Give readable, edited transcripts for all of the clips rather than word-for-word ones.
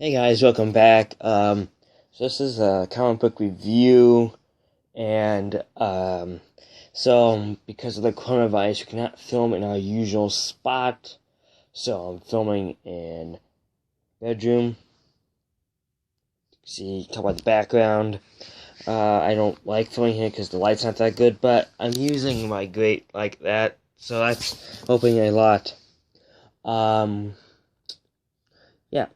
Hey guys, welcome back. So this is a comic book review, and so because of the coronavirus, we cannot film in our usual spot. So I'm filming in bedroom. See, talk about the background. I don't like filming here because the light's not that good, but I'm using my grate like that, so that's helping a lot. Um, yeah.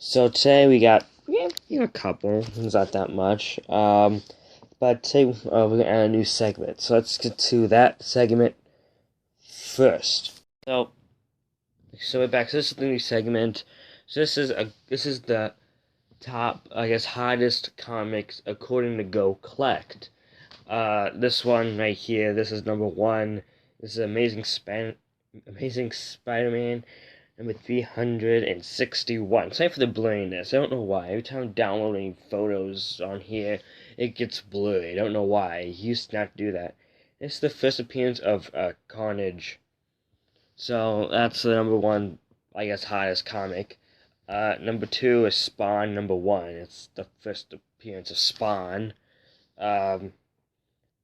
So today we got a couple. It's not that much. But today we're gonna add a new segment. So let's get to that segment first. So we're back. So this is the new segment. So this is the top, I guess, hottest comics according to Go Collect. This one right here. This is number one. This is Amazing Spider-Man number 361. Sorry for the blurriness. I don't know why. Every time I'm downloading photos on here, it gets blurry. I don't know why. It used not to do that. It's the first appearance of Carnage. So that's the number one, I guess, hottest comic. Number two is Spawn number one. It's the first appearance of Spawn. Um,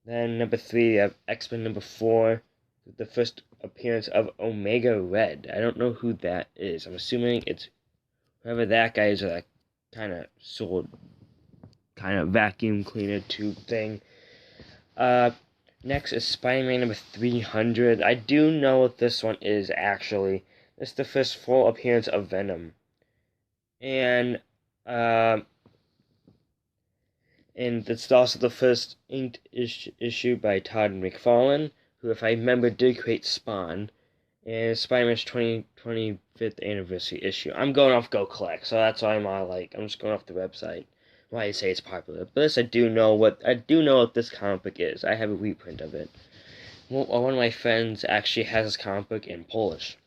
then number three, you have X-Men number four, the first appearance of Omega Red. I don't know who that is. I'm assuming it's whoever that guy is with that kind of sword, kind of vacuum cleaner tube thing. Uh, Next is Spider-Man number 300. I do know what this one is, actually. It's the first full appearance of Venom. And, uh, and it's also the first inked issue by Todd McFarlane, who, if I remember, did create Spawn. And Spider-Man's 25th anniversary issue. I'm going off Go Collect, so that's why I'm just going off the website. Why you say it's popular. But this, I do know what this comic book is. I have a reprint of it. Well, one of my friends actually has this comic book in Polish.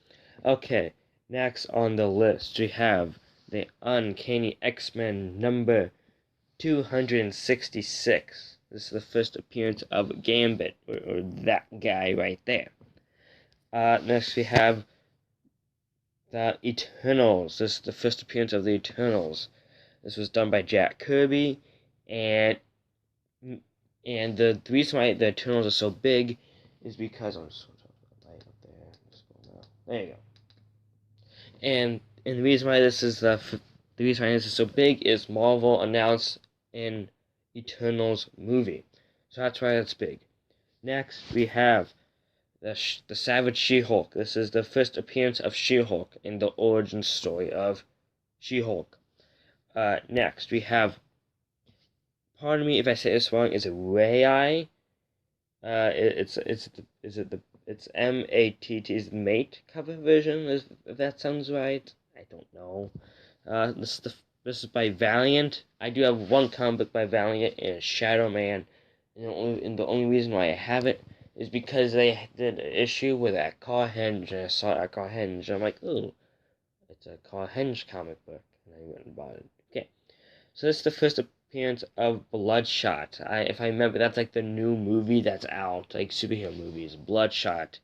Okay, next on the list we have the Uncanny X-Men number 266. This is the first appearance of Gambit, or that guy right there. Next we have the Eternals. This is the first appearance of the Eternals. This was done by Jack Kirby, and the reason why the Eternals are so big is because I'm just light up there. There you go. And the reason why the reason why this is so big is Marvel announced an Eternals movie, so that's why it's big. Next we have the Savage She-Hulk. This is the first appearance of She-Hulk in the origin story of She-Hulk. Next, we have, pardon me if I say this wrong, is it Rai? It's M-A-T-T, is the Mate cover version, if that sounds right. I don't know. This is by Valiant. I do have one comic book by Valiant, and it's Shadow Man. And the only reason why I have it is because they did an issue with that Car Henge, and I saw that Car Henge, and I'm like, ooh, it's a Car Henge comic book, and I went and bought it. Okay, so this is the first appearance of Bloodshot. If I remember, that's like the new movie that's out, like superhero movies, Bloodshot.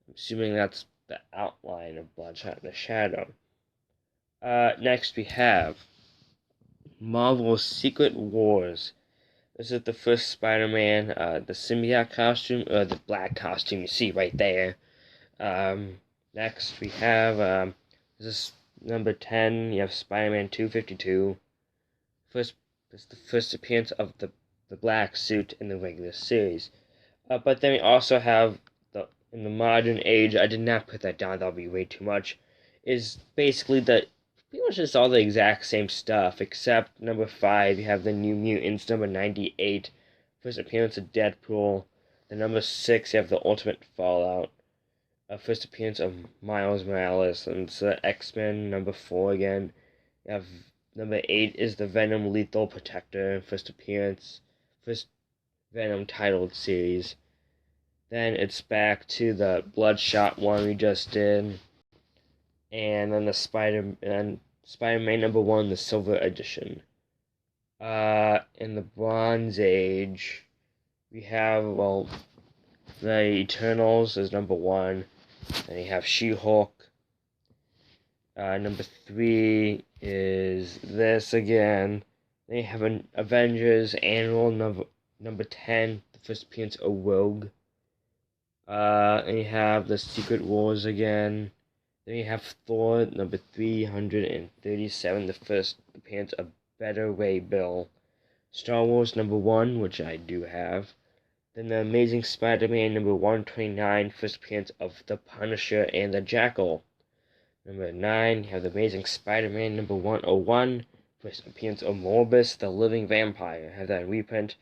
I'm assuming that's the outline of Bloodshot in the Shadow. Next we have Marvel's Secret Wars. This is the first Spider-Man, the symbiote costume, or the black costume you see right there. Next we have, this is number 10, you have Spider-Man 252. This is the first appearance of the black suit in the regular series. But then we also have, in the modern age, I did not put that down, that would be way too much, is basically pretty much just all the exact same stuff, except number 5, you have the New Mutants, number 98, first appearance of Deadpool, the number 6, you have the Ultimate Fallout, first appearance of Miles Morales, and it's X-Men, number 4 again, you have number 8 is the Venom Lethal Protector, first appearance, first Venom titled series. Then it's back to the Bloodshot one we just did. And then Spider-Man number 1, the Silver Edition. In the Bronze Age, we have, well, the Eternals is number 1. Then you have She-Hulk. Number 3 is this again. They have an Avengers Annual number 10, the first appearance of Rogue. And you have the Secret Wars again. Then you have Thor number 337, the first appearance of Better Ray Bill. Star Wars number 1, which I do have. Then the Amazing Spider-Man number 129, first appearance of the Punisher and the Jackal. Number 9, you have the Amazing Spider-Man number 101, first appearance of Morbus, the Living Vampire. I have that in reprint.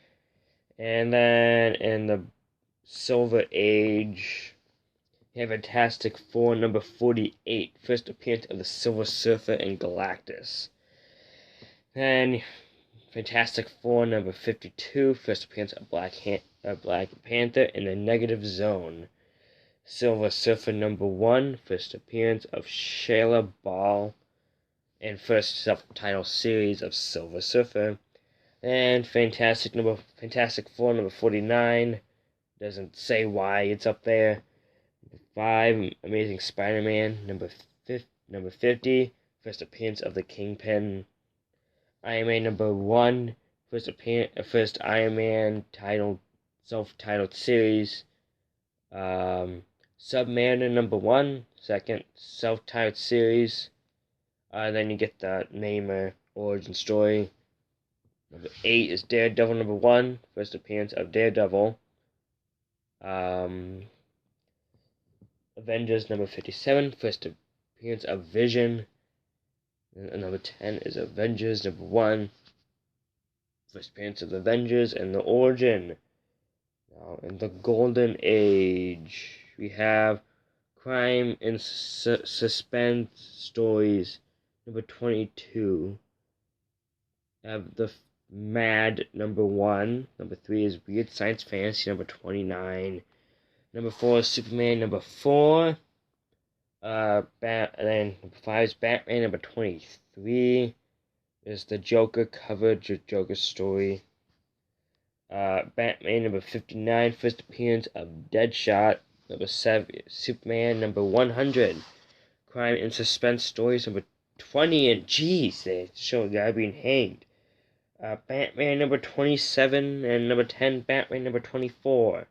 And then in the Silver Age, you have Fantastic Four number 48, first appearance of the Silver Surfer and Galactus. Then Fantastic Four number 52, first appearance of Black Panther in the Negative Zone. Silver Surfer number 1, first appearance of Shayla Ball, and first subtitle series of Silver Surfer. And Fantastic Four number 49, doesn't say why it's up there. Number 5, Amazing Spider-Man number 50, first appearance of the Kingpin. Iron Man number 1, first Iron Man self-titled series. Submariner number 1, second self-titled series. Then you get the Namor origin story. Number 8 is Daredevil number 1, first appearance of Daredevil. Avengers number 57, first appearance of Vision. And number 10 is Avengers number 1, first appearance of the Avengers and the origin. Now, in the Golden Age, we have Crime and Suspense Stories number 22. We have the Mad number 1. Number 3 is Weird Science Fantasy number 29. Number 4 is Superman number 4. And then number 5 is Batman number 23. There's the Joker cover, Joker story. Batman number 59, first appearance of Deadshot. Number 7, Superman number 100. Crime and Suspense Stories number 20. And jeez, they show a guy being hanged. Batman number 27, and number 10, Batman number 24.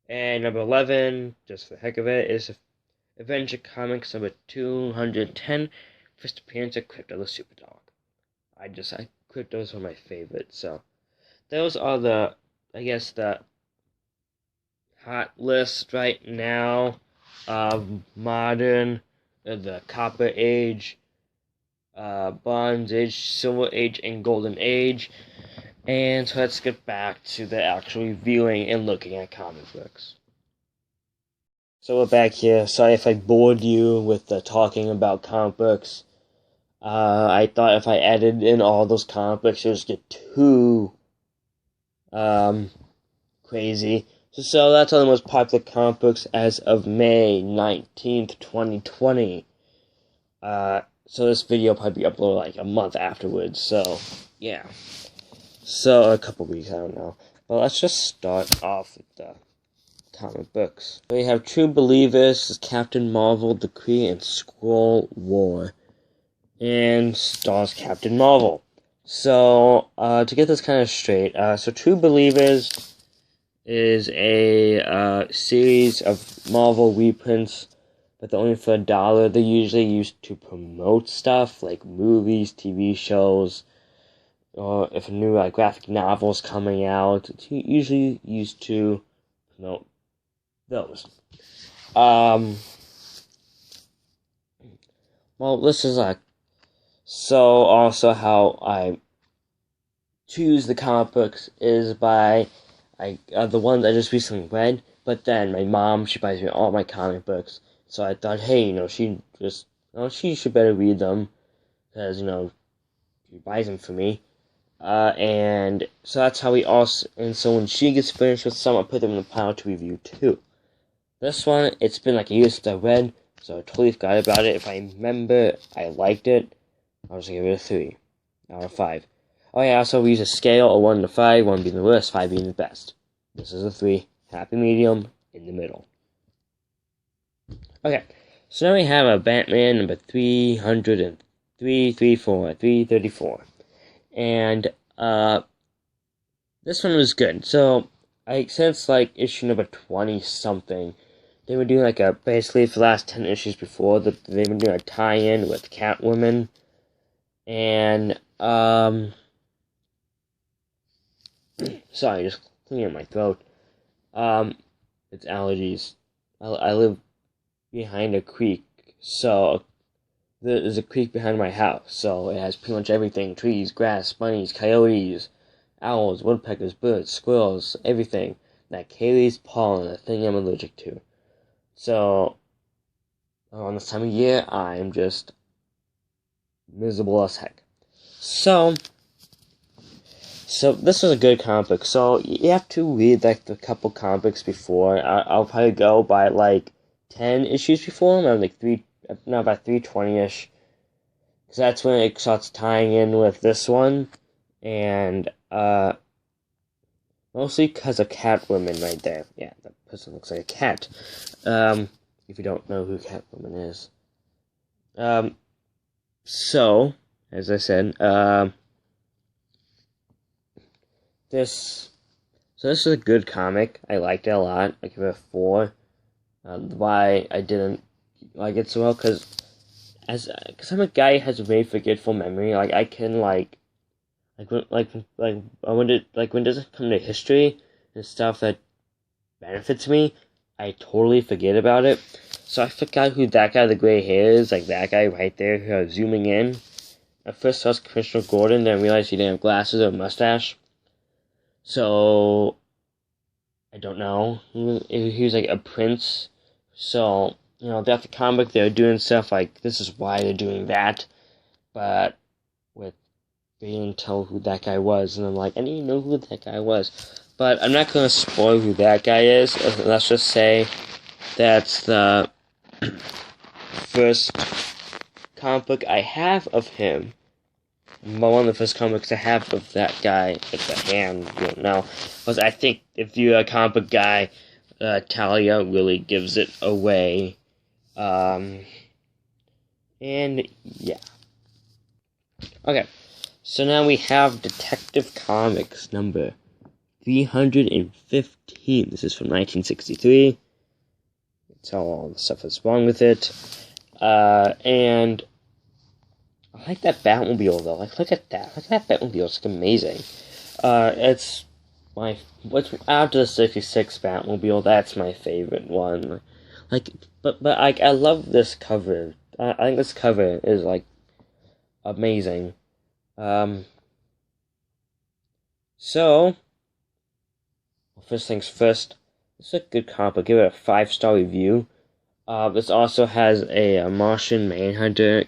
And number 11, just for the heck of it, is Avenger Comics number 210, first appearance of Crypto the Superdog. Crypto's one of my favorites, so those are the hot list right now of modern, the Copper Age, Bronze Age, Silver Age, and Golden Age. And so let's get back to the actual reviewing and looking at comic books. So we're back here. Sorry if I bored you with the talking about comic books. I thought if I added in all those comic books, it would just get too crazy. So that's all the most popular comic books as of May 19th, 2020. So this video will probably be uploaded like a month afterwards, so yeah. So a couple weeks, I don't know. But let's just start off with the comic books. We have True Believers, Captain Marvel, The Kree, and Skrull War. And stars Captain Marvel. So, to get this kind of straight, so True Believers is a series of Marvel reprints, but they're only for $1. They're usually used to promote stuff like movies, TV shows, or if a new graphic novel is coming out. It's usually used to promote those. Well, this is so also how I choose the comic books is by the ones I just recently read, but then my mom, she buys me all my comic books, so I thought, hey, she should better read them, because, she buys them for me, and so that's how and so when she gets finished with some, I'll put them in the pile to review too. This one, it's been like a year since I read, so I totally forgot about it. If I remember, I liked it, I'll just give it a 3 out of 5. Oh yeah, also we use a scale of 1 to 5, 1 being the worst, 5 being the best. This is a 3, happy medium, in the middle. Okay, So now we have a Batman number 334. And this one was good. So since like issue number 20 something, they were doing like basically for the last 10 issues before that they were doing a tie-in with Catwoman. And sorry, just clearing my throat. It's allergies. I live behind a creek, so there's a creek behind my house, so it has pretty much everything: trees, grass, bunnies, coyotes, owls, woodpeckers, birds, squirrels, everything that carries pollen, a thing I'm allergic to. So on this time of year, I'm just miserable as heck. So this was a good comic book. So you have to read like a couple comics before. I'll probably go by like 10 issues before. I'm like about 320ish, because that's when it starts tying in with this one, and mostly because of Catwoman right there. Yeah, that person looks like a cat. If you don't know who Catwoman is. So as I said, this is a good comic. I liked it a lot. I give it a 4. Why I didn't like it so well, because I'm a guy who has a very forgetful memory. Like I can when it doesn't come to history and stuff that benefits me, I totally forget about it. So I forgot who that guy with the gray hair is, like that guy right there who I was zooming in. At first I was Commissioner Gordon, then I realized he didn't have glasses or a mustache. So I don't know. He was like a prince. So, throughout the comic, they're doing stuff like, this is why they're doing that. But they didn't tell who that guy was. And I'm like, I didn't know who that guy was. But I'm not going to spoil who that guy is. Let's just say that's the first comic book I have of him. One of the first comics I have of that guy with the hand, you don't know. Because I think if you're a comic book guy, Talia really gives it away. And yeah. Okay, so now we have Detective Comics number 315. This is from 1963. Tell all the stuff that's wrong with it. And I like that Batmobile though. Like, look at that. Look at that Batmobile. It's amazing. It's what's after the 66 Batmobile. That's my favorite one. But I love this cover. I think this cover is like amazing. So first things first. It's a good comic. I'll give it a 5-star review. This also has a Martian Manhunter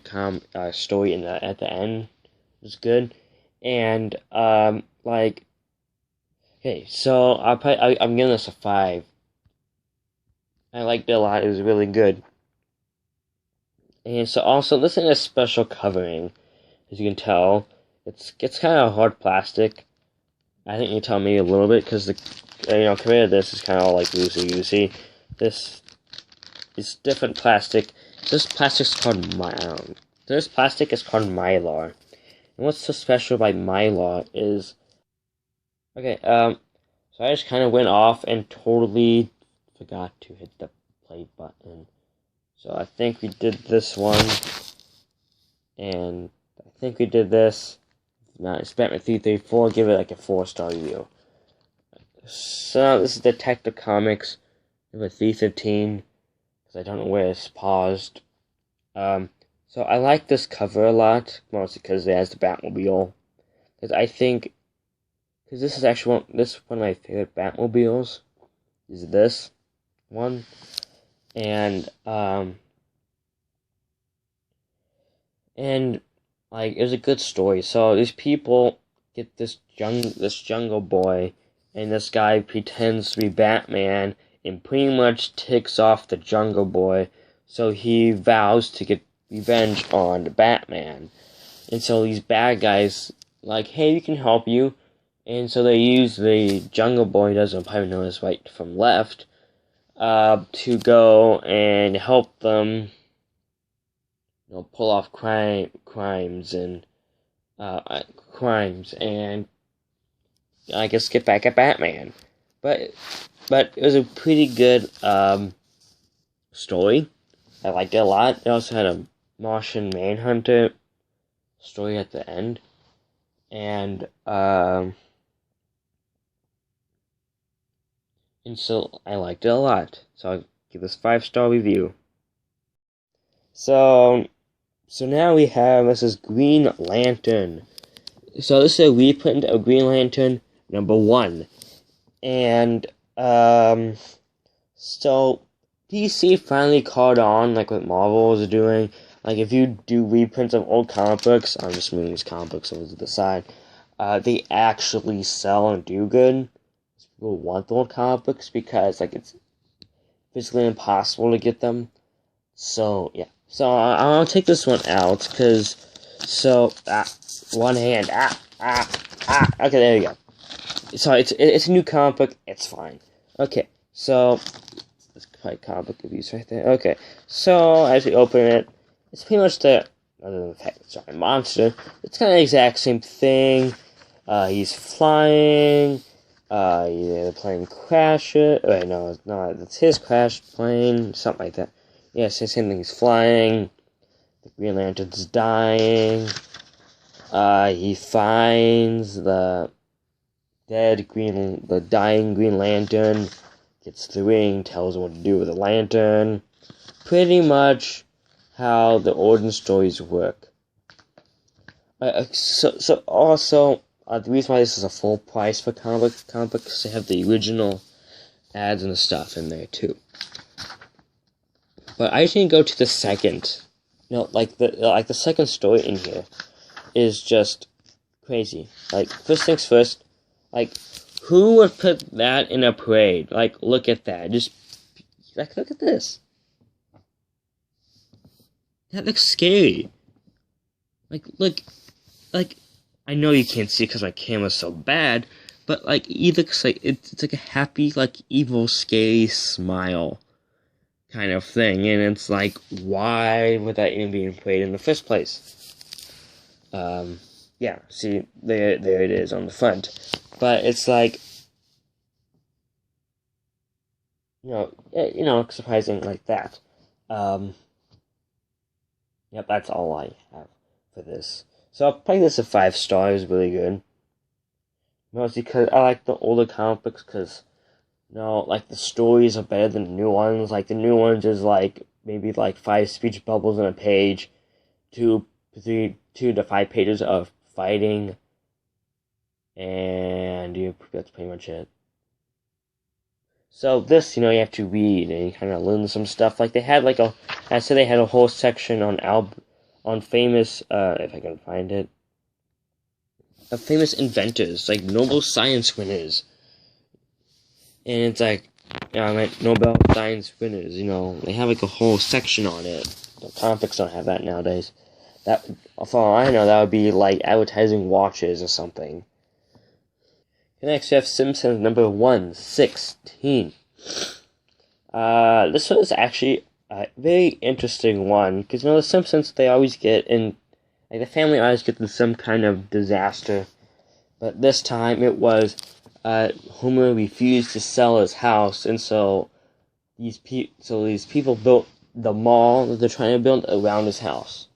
story at the end. It's good, and okay, so I'm giving this a 5. I liked it a lot. It was really good, and so also this is a special covering, as you can tell. It's kind of hard plastic. I think you can tell maybe a little bit because compared to this is kind of all like loosey-goosey. This is different plastic. This plastic is called Mylar. And what's so special about Mylar is, okay, so I just kind of went off and totally forgot to hit the play button. So I think we did this one, and I think we did this. Now it's Batman 334. Give it like a 4-star review. So this is Detective Comics number 315. Because I don't know where it's paused. So I like this cover a lot, mostly because it has the Batmobile. Because this is actually one of my favorite Batmobiles. Is this one, and like it was a good story. So these people get this jungle boy, and this guy pretends to be Batman and pretty much ticks off the Jungle Boy, so he vows to get revenge on the Batman. And so these bad guys, like, hey, we can help you. And so they use the Jungle Boy, doesn't probably notice right from left, to go and help them pull off crimes and crimes and I guess get back at Batman. But it was a pretty good story. I liked it a lot. It also had a Martian Manhunter story at the end, and so I liked it a lot. So I'll give this 5-star review. So now we have this is Green Lantern. So this is a reprint of Green Lantern #1, and so DC finally caught on like what Marvel was doing. Like if you do reprints of old comic books, I'm just moving these comic books over to the side. They actually sell and do good. People want the old comic books because like it's physically impossible to get them. So yeah. So I'll take this one out because one hand okay, there you go. So it's a new comic book. It's fine. Okay, so that's probably comic book reviews right there. Okay, so as we open it, it's pretty much other than the fact it's a monster. It's kind of the exact same thing. He's flying. The plane crashes. Wait, no, it's not. It's his crash plane. Something like that. Yes, the same thing. He's flying. The Green Lantern's dying. He finds the dying Green Lantern, gets the ring, tells him what to do with the lantern. Pretty much how the origin stories work. So also, the reason why this is a full price for comic books, they have the original ads and stuff in there too. But I just need to go to the second. The second story in here is just crazy. Like, first things first, like, who would put that in a parade? Like, look at that. Just, like, look at this. That looks scary. Like, look, like, I know you can't see because my camera's so bad, but, like, he looks like, it's like a happy, like, evil, scary smile kind of thing, and it's like, why would that even be in parade in the first place? Yeah, see, there it is on the front. But it's like, surprising like that. Yep, that's all I have for this. So I'll play this a 5 stars, really good. Mostly because I like the older comic books, because, like, the stories are better than the new ones. Like, the new ones is, like, maybe, like, 5 speech bubbles on a page, 2 to 5 pages of fighting, and that's pretty much it. So this, you have to read and you kind of learn some stuff. Like they had they had a whole section on famous, if I can find it, of famous inventors, like Nobel Science winners. And it's like, Nobel Science winners, they have like a whole section on it. The comics don't have that nowadays. That, for all I know, that would be like advertising watches or something. Next, we have Simpsons #116. This was actually a very interesting one, because, the Simpsons, they always get in, like, the family always gets in some kind of disaster, but this time it was, Homer refused to sell his house, and so these people built the mall that they're trying to build around his house.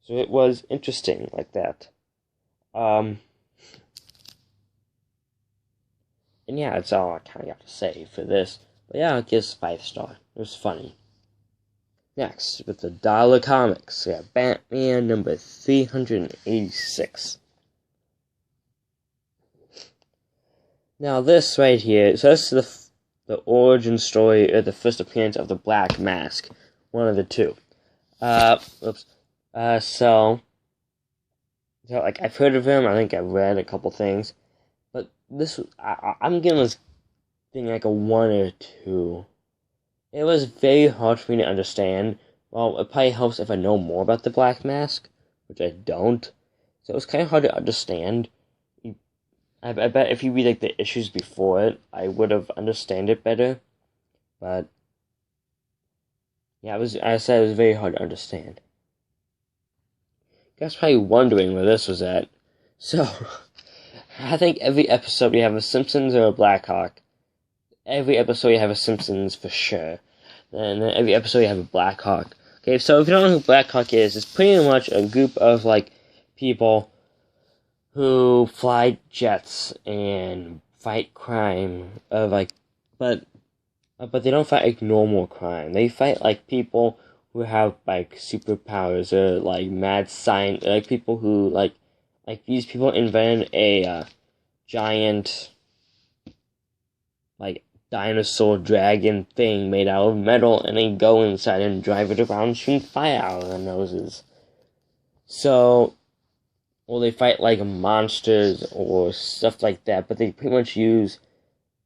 So it was interesting like that. And yeah, that's all I kind of got to say for this. But yeah, I'll give this 5 star. It was funny. Next, with the Dollar Comics, we have Batman #386. Now this right here, so this is the origin story, or the first appearance of the Black Mask. One of the two. So like, I've heard of him, I think I've read a couple things, but this, I'm giving this thing like a 1 or 2. It was very hard for me to understand. Well, it probably helps if I know more about the Black Mask, which I don't. So it was kind of hard to understand. I bet if you read like the issues before it, I would have understand it better. But Yeah, I said it was very hard to understand. You guys probably wondering where this was at. So, I think every episode we have a Simpsons or a Blackhawk. Every episode you have a Simpsons for sure. And then every episode you have a Blackhawk. Okay, so if you don't know who Blackhawk is, it's pretty much a group of, like, people who fly jets and fight crime. But they don't fight, like, normal crime. They fight, like, people who have, like, superpowers or, like, mad science. Like, people who, like, these people invented a, giant, like, dinosaur dragon thing made out of metal, and they go inside and drive it around shooting fire out of their noses. So, or they fight like monsters or stuff like that, but they pretty much use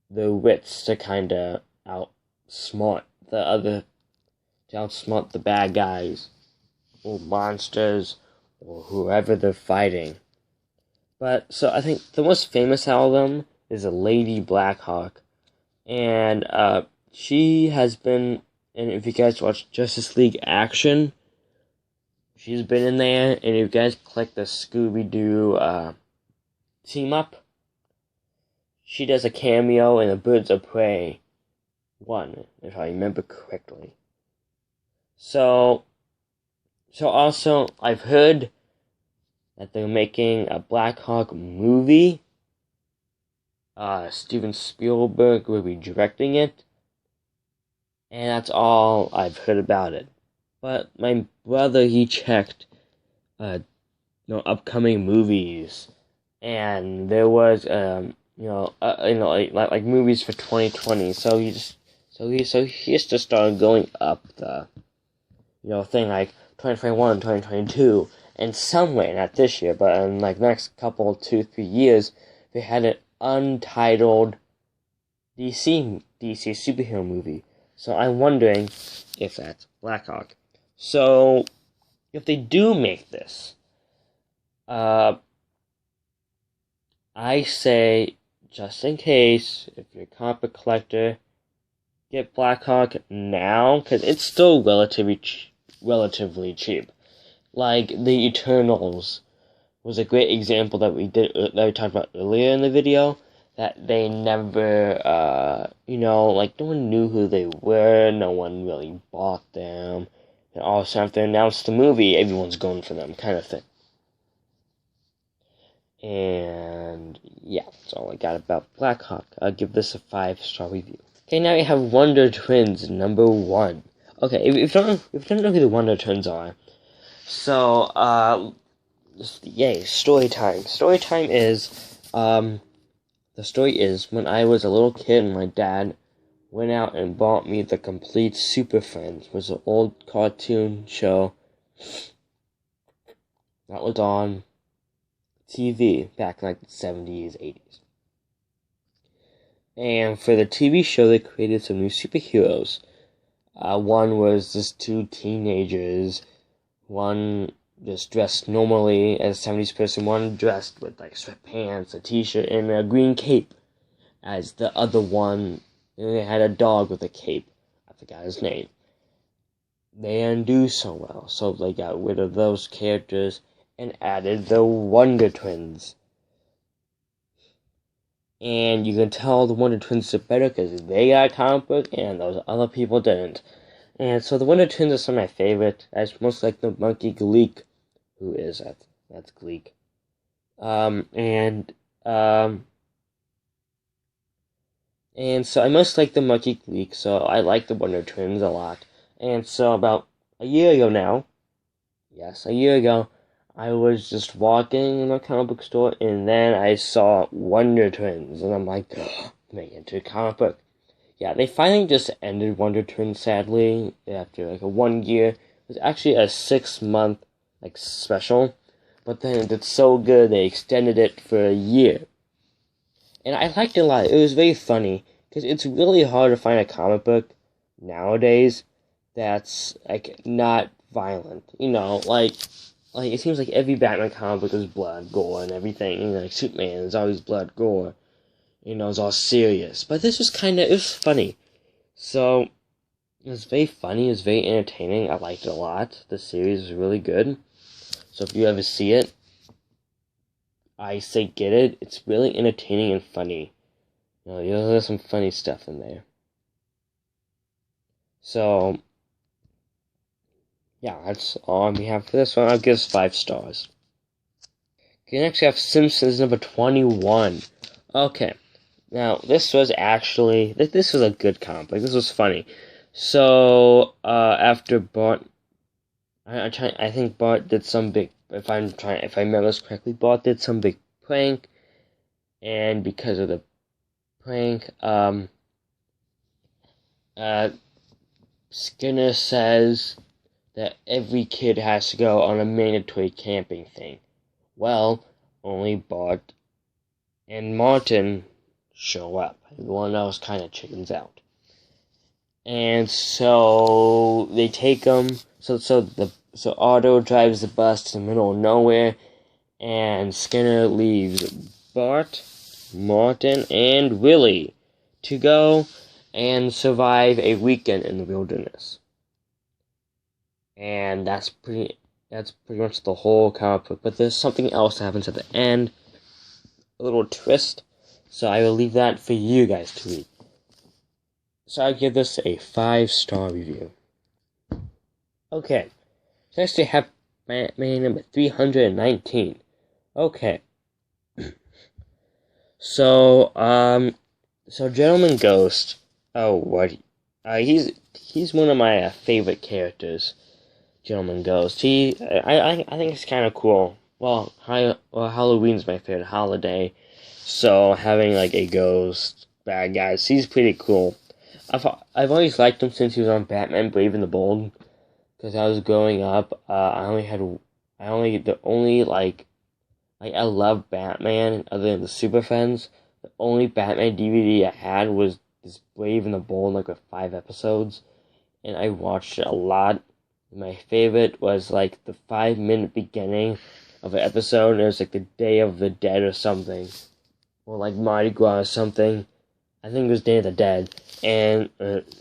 the wits to kind of outsmart the bad guys or monsters or whoever they're fighting. But so I think the most famous out of them is a Lady Blackhawk. And she has been, and if you guys watch Justice League Action, she's been in there. And if you guys click the Scooby-Doo team up, she does a cameo in the Birds of Prey 1, if I remember correctly. So also, I've heard that they're making a Blackhawk movie. Steven Spielberg will be directing it, and that's all I've heard about it. But my brother, he checked, upcoming movies, and there was, like movies for 2020. So he has to start going up the, thing like 2021, 2022, and somewhere, not this year, but in like next couple, 2-3 years, they had an untitled DC superhero movie. So I'm wondering if that's Blackhawk. So if they do make this, I say, just in case, if you're a comic book collector, get Blackhawk now, because it's still relatively cheap. Like the Eternals was a great example that we talked about earlier in the video, that they never, no one knew who they were, no one really bought them, and all of a sudden after they announced the movie, everyone's going for them, kind of thing. And, yeah, that's all I got about Blackhawk. I'll give this a 5-star review. Okay, now we have Wonder Twins, number 1. Okay, if you don't know who the Wonder Twins are, so, yay, story time. Story time is, the story is, when I was a little kid, my dad went out and bought me The Complete Super Friends. It was an old cartoon show that was on TV back in like the 70s, 80s. And for the TV show, they created some new superheroes. One was just 2 teenagers, one just dressed normally as a 70s person, one dressed with like sweatpants, a t-shirt, and a green cape. As the other one, they had a dog with a cape. I forgot his name. They didn't do so well, so they got rid of those characters and added the Wonder Twins. And you can tell the Wonder Twins are better because they got a comic book and those other people didn't. And so the Wonder Twins are some of my favorite. That's most like the Monkey Gleek. Who is that? That's Gleek. And so I most like the Monkey Gleek, so I like the Wonder Twins a lot. And so about a year ago now, I was just walking in a comic book store, and then I saw Wonder Twins, and I'm like, they into a comic book. Yeah, they finally just ended Wonder Twins, sadly, after like a 1 year. It was actually a 6-month special, but then it did so good they extended it for a year. And I liked it a lot. It was very funny, because it's really hard to find a comic book nowadays that's not violent. It seems like every Batman comic book is blood, gore, and everything. Like Superman is always blood, gore. It's all serious. But this was it was funny. So, It was very funny. It was very entertaining. I liked it a lot. The series is really good. So if you ever see it, I say get it. It's really entertaining and funny. There's some funny stuff in there. So, yeah, that's all on behalf of this one. I'll give us 5 stars. Okay, next we have Simpsons number 21. Okay, now this was actually, this was a good comic. This was funny. So, after Bart, I think Bart did some big, if I remember this correctly, Bart did some big prank, and because of the prank, Skinner says that every kid has to go on a mandatory camping thing. Well, only Bart and Martin show up. Everyone else kind of chickens out. And so they take them. So Otto drives the bus to the middle of nowhere, and Skinner leaves Bart, Martin, and Willie to go and survive a weekend in the wilderness. And that's pretty much the whole comic book. But there's something else that happens at the end, a little twist. So I will leave that for you guys to read. So I give this a 5-star review. Okay, so next we have Batman number 319. Okay. So Gentleman Ghost. Oh, what? He's one of my favorite characters. Gentleman Ghost. I think it's kind of cool. Well, Halloween's my favorite holiday, so having like a ghost bad guy, he's pretty cool. I've always liked him since he was on Batman Brave and the Bold, because I was growing up. I love Batman. Other than the Super Friends, the only Batman DVD I had was this Brave and the Bold, like with 5 episodes, and I watched it a lot. My favorite was like the 5-minute beginning of an episode, and it was like the Day of the Dead or something, or like Mardi Gras or something. I think it was Day of the Dead, and it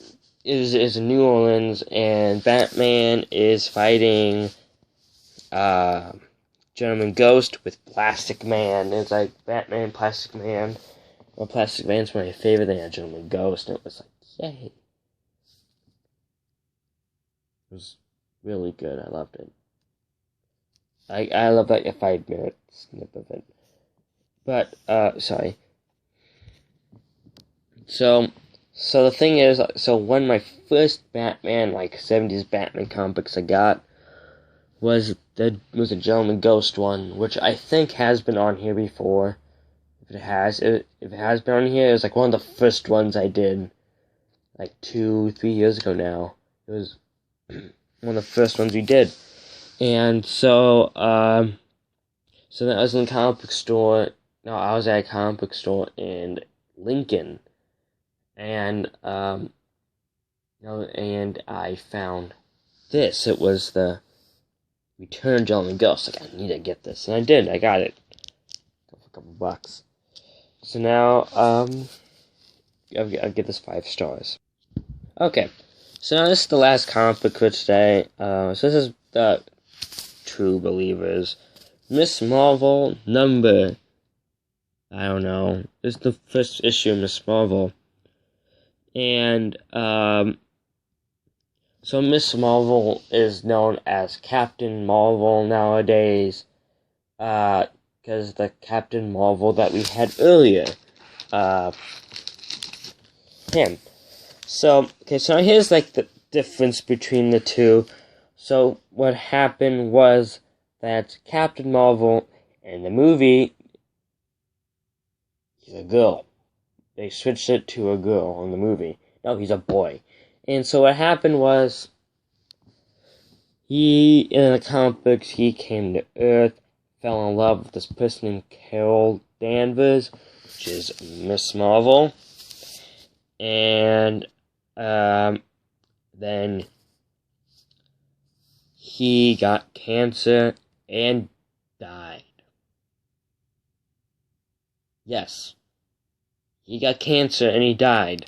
is in New Orleans, and Batman is fighting Gentleman Ghost with Plastic Man. It's like Batman, Plastic Man. Well, Plastic Man's my favorite thing, Gentleman Ghost, and it was like, yay. It was really good. I loved it. I love that 5-minute snip of it. But, sorry. So the thing is, one of my first Batman, like 70s Batman comics I got was a Gentleman Ghost one, which I think has been on here before. If it has been on here, it was like one of the first ones I did, like 2-3 years ago now. It was one of the first ones we did. And so then I was in a comic book store. No, I was at a comic book store in Lincoln, and and I found this. It was the Return Gentleman Ghost. Like, I need to get this, and I did. I got it for a couple bucks. So now I'll give this 5 stars. Okay, so now this is the last comic book for today. So this is the True Believers. Miss Marvel number, I don't know. This is the first issue of Miss Marvel. And, so Miss Marvel is known as Captain Marvel nowadays. Because the Captain Marvel that we had earlier, him. So here's like the difference between the two. So what happened was that Captain Marvel in the movie, he's a girl. They switched it to a girl in the movie. No, he's a boy. And so what happened was, in the comic books, he came to Earth, fell in love with this person named Carol Danvers, which is Miss Marvel. And then he got cancer and died. Yes. He got cancer and he died.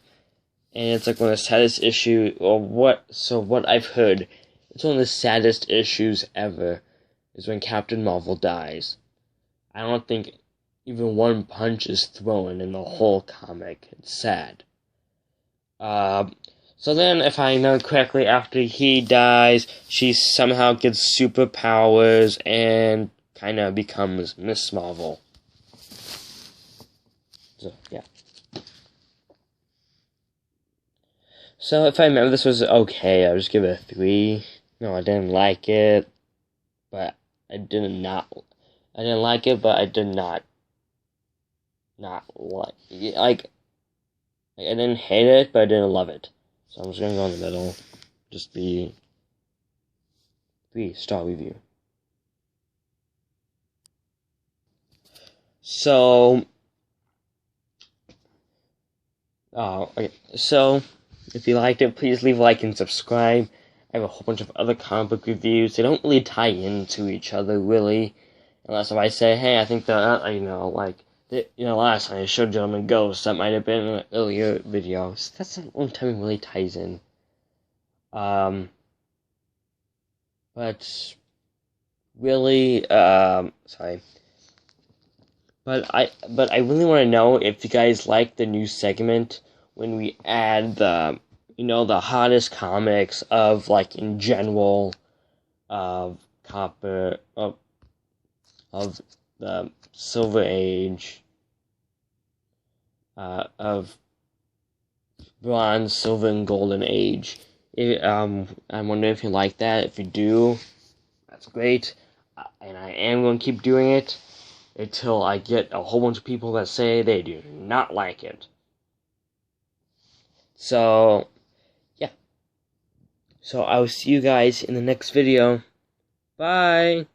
and it's like one of the saddest issues, or what I've heard, it's one of the saddest issues ever, is when Captain Marvel dies. I don't think even one punch is thrown in the whole comic. It's sad. So then, if I know correctly, after he dies, she somehow gets superpowers and kind of becomes Miss Marvel. So, yeah. So, if I remember, this was okay. I'll just give it a 3. No, I didn't like it, but I didn't like it, but I did not like. I didn't hate it, but I didn't love it. So I'm just gonna go in the middle. Just be 3-star review. So, okay. So, if you liked it, please leave a like and subscribe. I have a whole bunch of other comic book reviews. They don't really tie into each other, really. Unless if I say, hey, I think that, last time I showed Gentleman Ghost, that might have been an earlier video. So that's the only time it really ties in. But really, sorry. But I really want to know if you guys like the new segment when we add the hottest comics of, like, in general, of of the Silver Age, of Bronze, Silver, and Golden Age. I wonder if you like that. If you do, that's great. And I am going to keep doing it until I get a whole bunch of people that say they do not like it. So, yeah. So I will see you guys in the next video. Bye!